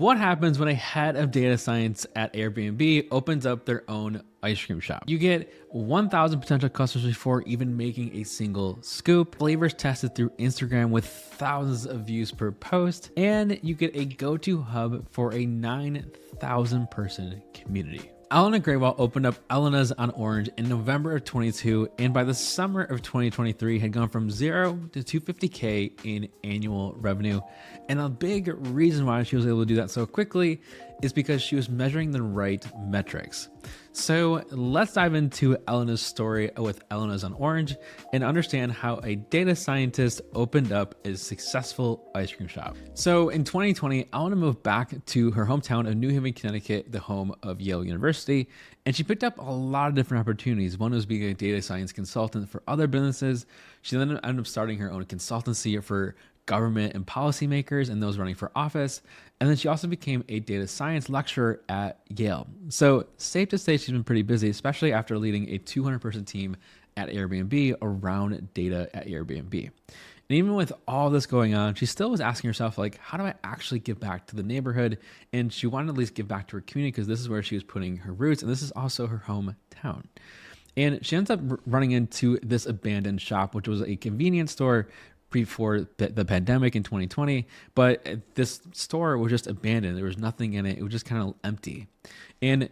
What happens when a head of data science at Airbnb opens up their own ice cream shop? You get 1,000 potential customers before even making a single scoop, flavors tested through Instagram with thousands of views per post, and you get a go-to hub for a 9,000 person community. Elena Grewal opened up Elena's on Orange in November of 22, and by the summer of 2023 had gone from 0 to 250K in annual revenue. And a big reason why she was able to do that so quickly is because she was measuring the right metrics. So let's dive into Elena's story with Elena's on Orange and understand how a data scientist opened up a successful ice cream shop. So in 2020, Elena moved back to her hometown of New Haven, Connecticut, the home of Yale University, and she picked up a lot of different opportunities. One was being a data science consultant for other businesses. She then ended up starting her own consultancy for government and policymakers and those running for office. And then she also became a data science lecturer at Yale. So safe to say she's been pretty busy, especially after leading a 200-person team at Airbnb around data at Airbnb. And even with all this going on, she still was asking herself, like, how do I actually give back to the neighborhood? And she wanted to at least give back to her community because this is where she was putting her roots. And this is also her hometown. And she ends up running into this abandoned shop, which was a convenience store before the pandemic in 2020, but this store was just abandoned. There was nothing in it. It was just kind of empty. And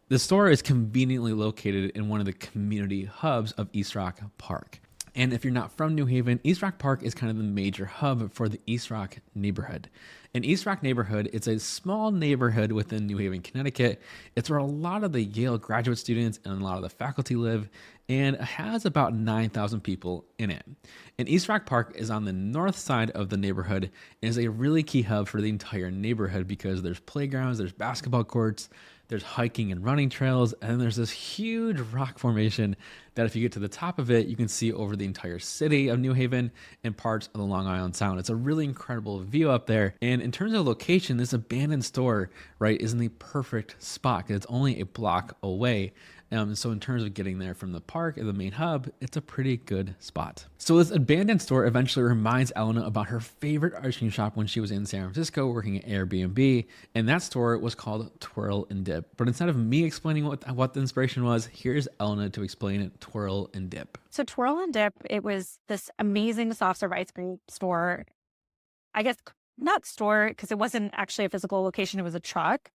the store is conveniently located in one of the community hubs of East Rock Park. And if you're not from New Haven, East Rock Park is kind of the major hub for the East Rock neighborhood. In East Rock neighborhood, it's a small neighborhood within New Haven, Connecticut. It's where a lot of the Yale graduate students and a lot of the faculty live, and it has about 9,000 people in it. And East Rock Park is on the north side of the neighborhood and is a really key hub for the entire neighborhood because there's playgrounds, there's basketball courts, there's hiking and running trails, and then there's this huge rock formation that if you get to the top of it, you can see over the entire city of New Haven and parts of the Long Island Sound. It's a really incredible view up there. And in terms of location, this abandoned store, right, is in the perfect spot because it's only a block away. So in terms of getting there from the park or the main hub, it's a pretty good spot. So this abandoned store eventually reminds Elena about her favorite ice cream shop when she was in San Francisco working at Airbnb. And that store was called Twirl and Dip. But instead of me explaining what the inspiration was, here's Elena to explain it, Twirl and Dip. So Twirl and Dip, it was this amazing soft serve ice cream store. I guess not store because it wasn't actually a physical location. It was a truck.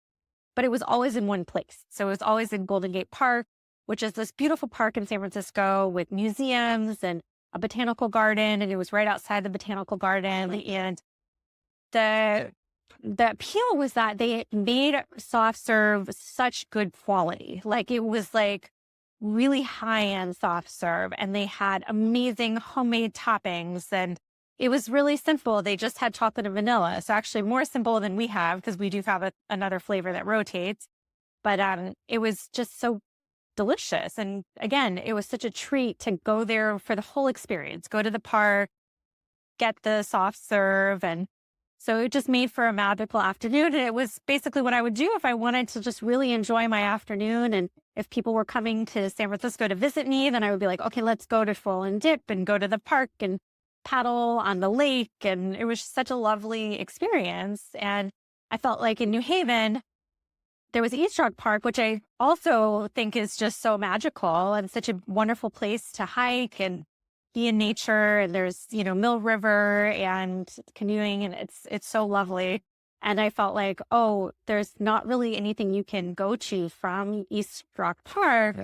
But it was always in one place. So it was always in Golden Gate Park, which is this beautiful park in San Francisco with museums and a botanical garden. And it was right outside the botanical garden. And the appeal was that they made soft serve such good quality. Like it was like really high-end soft serve. And they had amazing homemade toppings and it was really simple. They just had chocolate and vanilla. So actually more simple than we have because we do have another flavor that rotates. But it was just so delicious. And again, it was such a treat to go there for the whole experience. Go to the park, get the soft serve. And so it just made for a magical afternoon. And it was basically what I would do if I wanted to just really enjoy my afternoon. And if people were coming to San Francisco to visit me, then I would be like, okay, let's go to Twirl and Dip and go to the park and paddle on the lake. And it was such a lovely experience. And I felt like in New Haven, there was East Rock Park, which I also think is just so magical and such a wonderful place to hike and be in nature. And there's, Mill River and canoeing, and it's so lovely. And I felt like, oh, there's not really anything you can go to from East Rock Park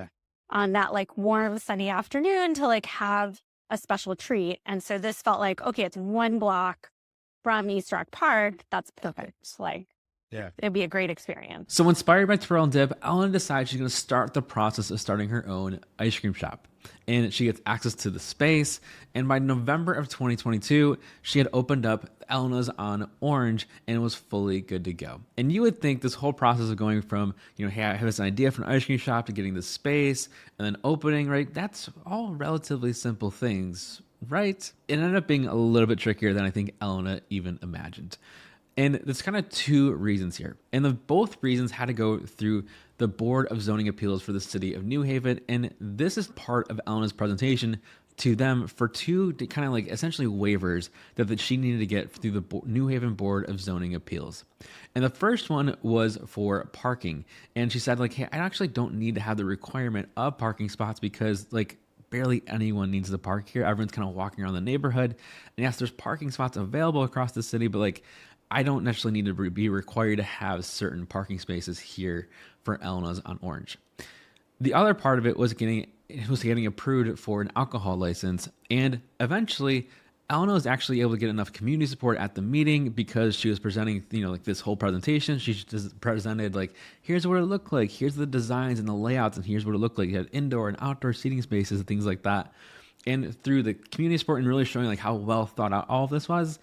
on that like warm, sunny afternoon to like have a special treat. And so this felt like, okay, it's one block from East Rock Park. That's perfect. Like, it'd be a great experience. So inspired by Twirl and Dip, Ellen decides she's going to start the process of starting her own ice cream shop. And she gets access to the space. And by November of 2022, she had opened up Elena's on Orange and was fully good to go. And you would think this whole process of going from, hey, I have this idea for an ice cream shop to getting the space and then opening, right? That's all relatively simple things, right? It ended up being a little bit trickier than I think Elena even imagined. And there's kind of two reasons here. And both reasons had to go through the Board of Zoning Appeals for the city of New Haven. And this is part of Elena's presentation to them for two kind of like essentially waivers that she needed to get through the New Haven Board of Zoning Appeals. And the first one was for parking. And she said, like, hey, I actually don't need to have the requirement of parking spots because, like, barely anyone needs to park here. Everyone's kind of walking around the neighborhood. And yes, there's parking spots available across the city, but like, I don't necessarily need to be required to have certain parking spaces here for Elena's on Orange. The other part of it was getting approved for an alcohol license, and eventually Elena was actually able to get enough community support at the meeting because she was presenting, like this whole presentation. She just presented like, here's what it looked like, here's the designs and the layouts, and here's what it looked like. You had indoor and outdoor seating spaces and things like that. And through the community support and really showing like how well thought out all of this was,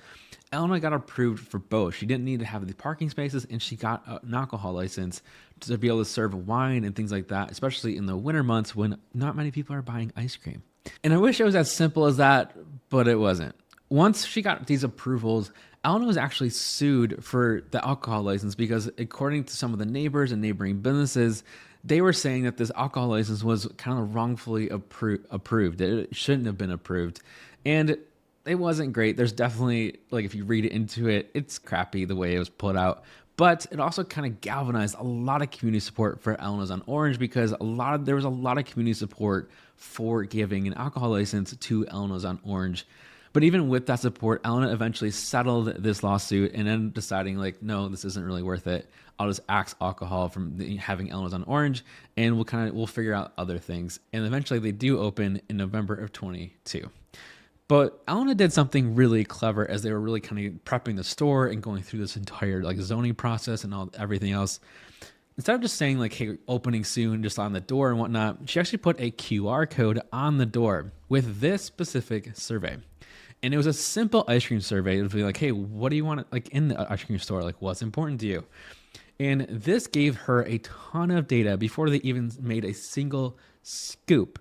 Elena got approved for both. She didn't need to have the parking spaces, and she got an alcohol license to be able to serve wine and things like that, especially in the winter months when not many people are buying ice cream. And I wish it was as simple as that, but it wasn't. Once she got these approvals, Elena was actually sued for the alcohol license because, according to some of the neighbors and neighboring businesses, they were saying that this alcohol license was kind of wrongfully approved. It shouldn't have been approved. And it wasn't great. There's definitely, like, if you read into it, it's crappy the way it was put out. But it also kind of galvanized a lot of community support for Elena's on Orange because there was a lot of community support for giving an alcohol license to Elena's on Orange. But even with that support, Elena eventually settled this lawsuit and then deciding, like, no, this isn't really worth it. I'll just axe alcohol from having Elena's on Orange, and we'll figure out other things. And eventually they do open in November of 22. But Elena did something really clever as they were really kind of prepping the store and going through this entire like zoning process and everything else. Instead of just saying like, hey, opening soon, just on the door and whatnot, she actually put a QR code on the door with this specific survey. And it was a simple ice cream survey. It would be like, hey, what do you want like in the ice cream store? Like, what's important to you? And this gave her a ton of data before they even made a single scoop.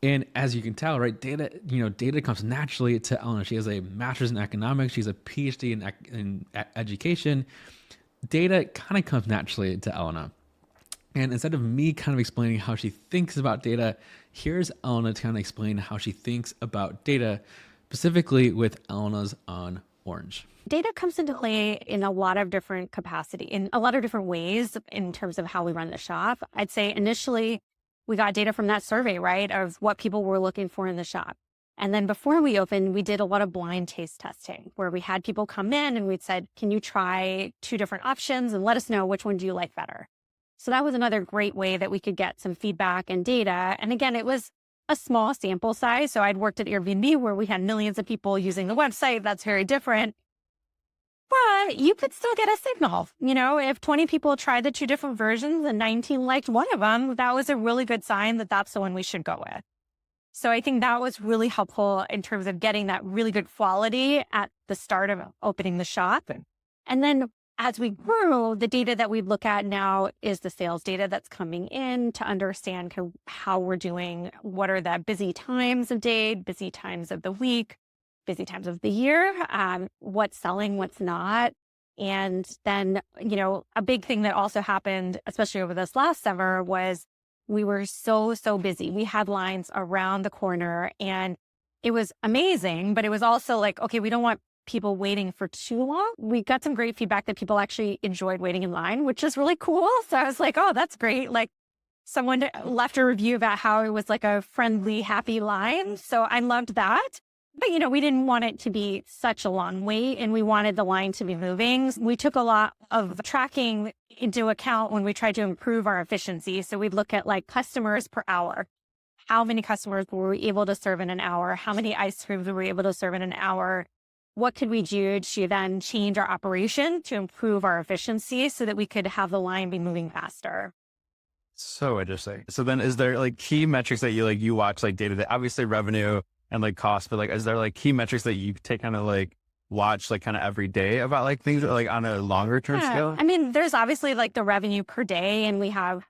And as you can tell, right, data comes naturally to Elena. She has a master's in economics. She's a PhD in education. Data kind of comes naturally to Elena. And instead of me kind of explaining how she thinks about data, here's Elena to kind of explain how she thinks about data, specifically with Elena's on Orange. Data comes into play in a lot of different capacity, in a lot of different ways in terms of how we run the shop. I'd say initially, we got data from that survey, right, of what people were looking for in the shop. And then before we opened, we did a lot of blind taste testing where we had people come in and we'd said, can you try 2 different options and let us know which one do you like better? So that was another great way that we could get some feedback and data. And again, it was a small sample size. So I'd worked at Airbnb where we had millions of people using the website. That's very different. But you could still get a signal. If 20 people tried the 2 different versions and 19 liked one of them, that was a really good sign that that's the one we should go with. So I think that was really helpful in terms of getting that really good quality at the start of opening the shop. And then as we grew, the data that we look at now is the sales data that's coming in to understand how we're doing, what are the busy times of day, busy times of the week, busy times of the year, what's selling, what's not. And then, a big thing that also happened, especially over this last summer, was we were so busy. We had lines around the corner and it was amazing, but it was also like, okay, we don't want people waiting for too long. We got some great feedback that people actually enjoyed waiting in line, which is really cool. So I was like, oh, that's great. Like someone left a review about how it was like a friendly, happy line. So I loved that. But, we didn't want it to be such a long wait and we wanted the line to be moving. We took a lot of tracking into account when we tried to improve our efficiency. So we'd look at like customers per hour. How many customers were we able to serve in an hour? How many ice creams were we able to serve in an hour? What could we do to then change our operation to improve our efficiency so that we could have the line be moving faster? So interesting. So then is there like key metrics that you watch like day to day, obviously revenue and like cost, but like, is there like key metrics that you take kind of like watch like kind of every day about like things like on a longer term scale? I mean, there's obviously like the revenue per day and we have,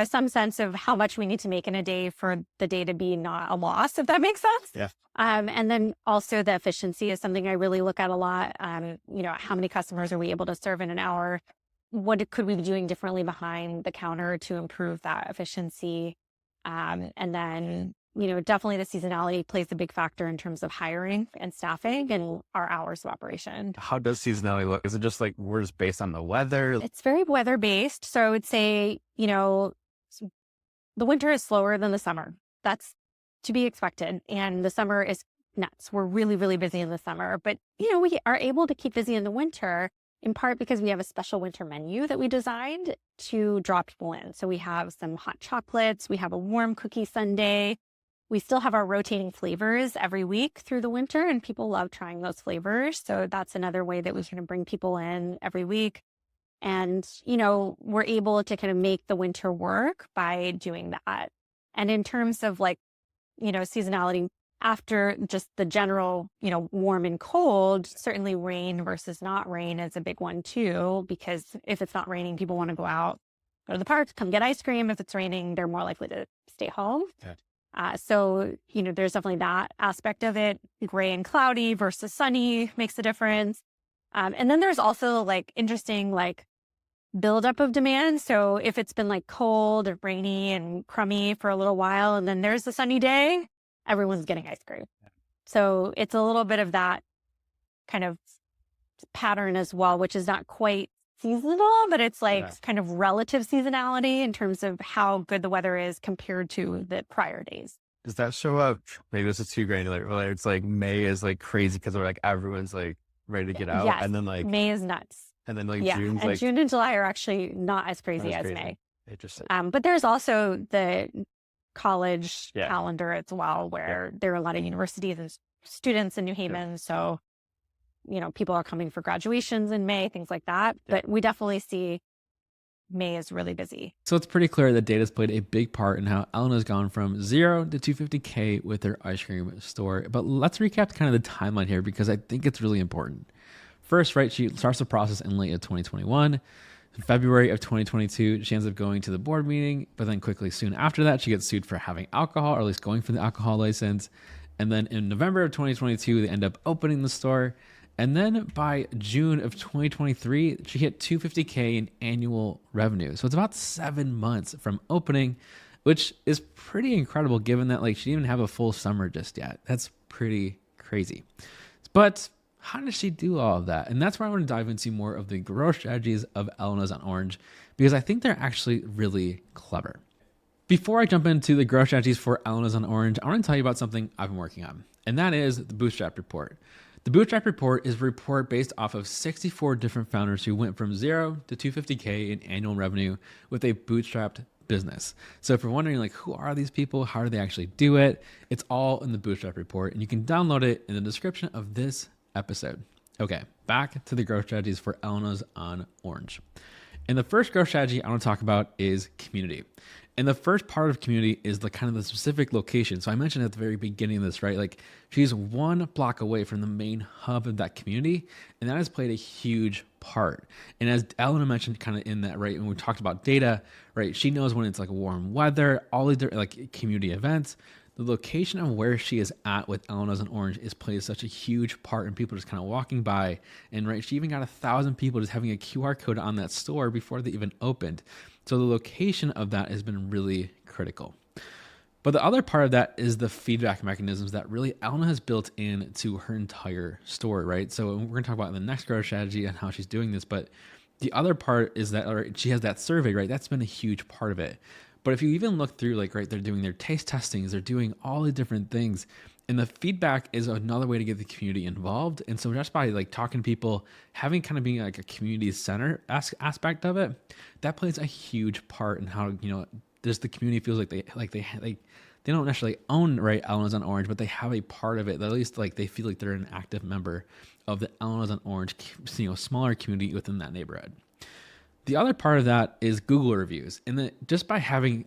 some sense of how much we need to make in a day for the day to be not a loss, if that makes sense. Yeah. And then also the efficiency is something I really look at a lot. How many customers are we able to serve in an hour? What could we be doing differently behind the counter to improve that efficiency? And then definitely the seasonality plays a big factor in terms of hiring and staffing and our hours of operation. How does seasonality look? Is it just like we're just based on the weather? It's very weather based. So I would say, the winter is slower than the summer. That's to be expected. And the summer is nuts. We're really, really busy in the summer. But, we are able to keep busy in the winter in part because we have a special winter menu that we designed to draw people in. So we have some hot chocolates. We have a warm cookie sundae. We still have our rotating flavors every week through the winter, and people love trying those flavors. So that's another way that we can bring people in every week. And, we're able to kind of make the winter work by doing that. And in terms of seasonality, after just the general, warm and cold, certainly rain versus not rain is a big one too, because if it's not raining, people want to go out, go to the park, come get ice cream. If it's raining, they're more likely to stay home. Yeah. So, there's definitely that aspect of it. Gray and cloudy versus sunny makes a difference. And then there's also interesting buildup of demand. So if it's been cold or rainy and crummy for a little while, and then there's a sunny day, everyone's getting ice cream. So it's a little bit of that kind of pattern as well, which is not quite seasonal, but it's kind of relative seasonality in terms of how good the weather is compared to the prior days. Does that show up? Maybe this is too granular. Where it's May is everyone's ready to get out. Yes, And then May is nuts. And then June's and June and July are actually not as crazy as May. Interesting. But there's also the college calendar as well, where there are a lot of universities and students in New Haven. So, people are coming for graduations in May, things like that. But we definitely see May is really busy. So it's pretty clear that data's played a big part in how Elena's gone from 0 to 250K with her ice cream store. But let's recap kind of the timeline here, because I think it's really important. First, right, she starts the process in late of 2021. In February of 2022, she ends up going to the board meeting, but then quickly soon after that, she gets sued for having alcohol, or at least going for the alcohol license. And then in November of 2022, they end up opening the store. And then by June of 2023, she hit 250K in annual revenue. So it's about 7 months from opening, which is pretty incredible given that she didn't even have a full summer just yet. That's pretty crazy. But how does she do all of that? And that's where I want to dive into more of the growth strategies of Elena's on Orange, because I think they're actually really clever. Before I jump into the growth strategies for Elena's on Orange, I want to tell you about something I've been working on, and that is the Bootstrap Report. The Bootstrap Report is a report based off of 64 different founders who went from 0 to 250K in annual revenue with a bootstrapped business. So if you're wondering who are these people, how do they actually do it, it's all in the Bootstrap Report, and you can download it in the description of this episode. Okay, back to the growth strategies for Elena's on Orange. And the first growth strategy I want to talk about is community. And the first part of community is the kind of the specific location. So I mentioned at the very beginning of this, right? She's 1 block away from the main hub of that community, and that has played a huge part. And as Elena mentioned kind of in that, right, when we talked about data, right, she knows when it's warm weather, all these different community events. The location of where she is at with Elena's on Orange is plays such a huge part in people just kind of walking by. And right, she even got 1,000 people just having a QR code on that store before they even opened. So the location of that has been really critical. But the other part of that is the feedback mechanisms that really Elena has built into her entire store, right? So we're going to talk about in the next growth strategy and how she's doing this. But the other part is that she has that survey, right? That's been a huge part of it. But if you even look through, right, they're doing their taste testings, they're doing all the different things. And the feedback is another way to get the community involved. And so just by talking to people, having kind of being a community center aspect of it, that plays a huge part in how, just the community feels they don't necessarily own, right, Elena's on Orange, but they have a part of it that at least they feel like they're an active member of the Elena's on Orange, smaller community within that neighborhood. The other part of that is Google reviews. And just by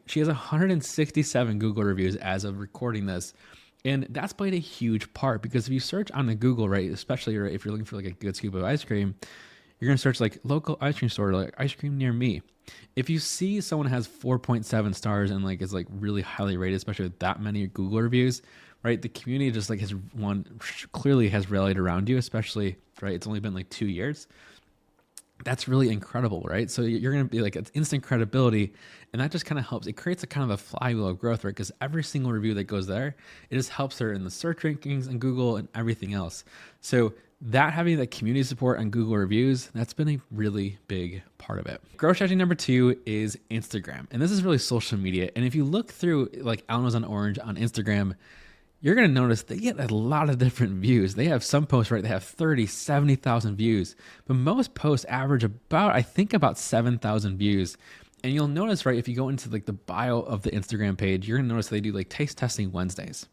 she has 167 Google reviews as of recording this. And that's played a huge part, because if you search on the Google, right, especially if you're looking for a good scoop of ice cream, you're going to search local ice cream store, ice cream near me. If you see someone has 4.7 stars and is really highly rated, especially with that many Google reviews, right, the community just clearly has rallied around you, especially, right, it's only been 2 years. That's really incredible, right? So you're going to be like, it's instant credibility. And that just kind of helps. It creates a kind of a flywheel of growth, right? Because every single review that goes there, it just helps her in the search rankings and Google and everything else. So that having that community support on Google reviews, that's been a really big part of it. Growth strategy number 2 is Instagram. And this is really social media. And if you look through like Elena's on Orange on Instagram, you're going to notice they get a lot of different views. They have some posts, right? They have 30, 70,000 views, but most posts average about, I think about 7,000 views. And you'll notice, right, if you go into like the bio of the Instagram page, you're going to notice they do like taste testing Wednesdays.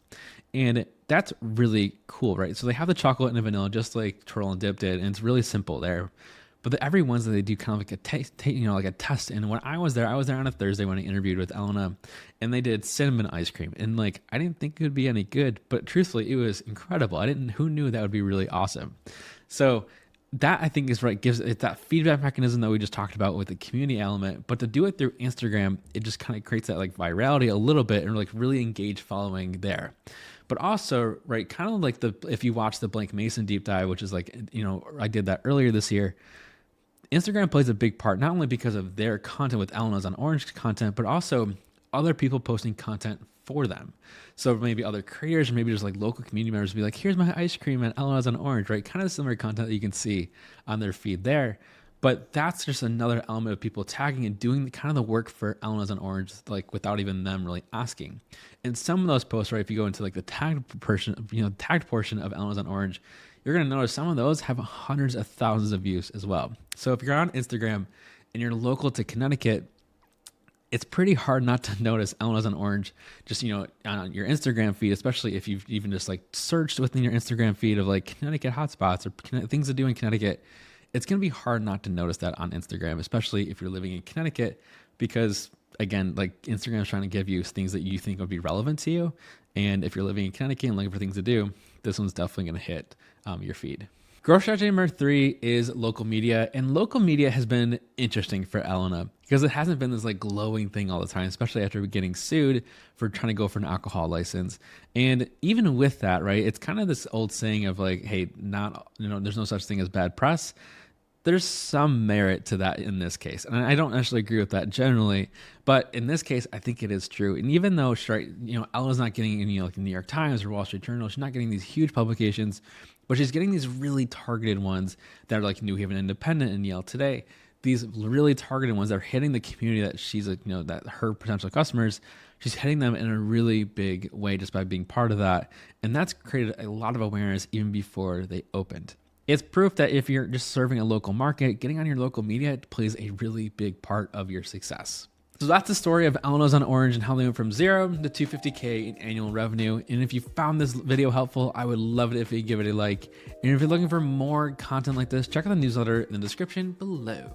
And that's really cool, right? So they have the chocolate and the vanilla, just like Twirl and Dip did. And it's really simple there. But every Wednesday they do kind of like a taste, like a test. And when I was there on a Thursday when I interviewed with Elena, and they did cinnamon ice cream. And like, I didn't think it would be any good, but truthfully, it was incredible. Who knew that would be really awesome? So that I think is right. Gives it that feedback mechanism that we just talked about with the community element, but to do it through Instagram, it just kind of creates that like virality a little bit and like really engaged following there. But also, right, kind of like if you watch the Blank Mason deep dive, which is like, I did that earlier this year. Instagram plays a big part, not only because of their content with Elena's on Orange content, but also other people posting content for them. So maybe other creators, or maybe just like local community members be like, here's my ice cream and Elena's on Orange, right? Kind of similar content that you can see on their feed there. But that's just another element of people tagging and doing kind of the work for Elena's on Orange, like without even them really asking. And some of those posts, right, if you go into like the tagged portion of Elena's on Orange, you're going to notice some of those have hundreds of thousands of views as well. So if you're on Instagram and you're local to Connecticut, it's pretty hard not to notice Elena's on Orange just, on your Instagram feed, especially if you've even just like searched within your Instagram feed of like Connecticut hotspots or things to do in Connecticut. It's going to be hard not to notice that on Instagram, especially if you're living in Connecticut, because again, like Instagram is trying to give you things that you think would be relevant to you. And if you're living in Connecticut and looking for things to do, this one's definitely going to hit your feed. Growth strategy number 3 is local media. And local media has been interesting for Elena because it hasn't been this like glowing thing all the time, especially after getting sued for trying to go for an alcohol license. And even with that, right, it's kind of this old saying of like, hey, there's no such thing as bad press. There's some merit to that in this case. And I don't actually agree with that generally, but in this case, I think it is true. And even though, Elena's not getting any like the New York Times or Wall Street Journal, she's not getting these huge publications, but she's getting these really targeted ones that are like New Haven Independent and Yale Today. These really targeted ones that are hitting the community that she's that her potential customers, she's hitting them in a really big way just by being part of that. And that's created a lot of awareness even before they opened. It's proof that if you're just serving a local market, getting on your local media plays a really big part of your success. So that's the story of Elena's on Orange and how they went from 0 to $250K in annual revenue. And if you found this video helpful, I would love it if you give it a like. And if you're looking for more content like this, check out the newsletter in the description below.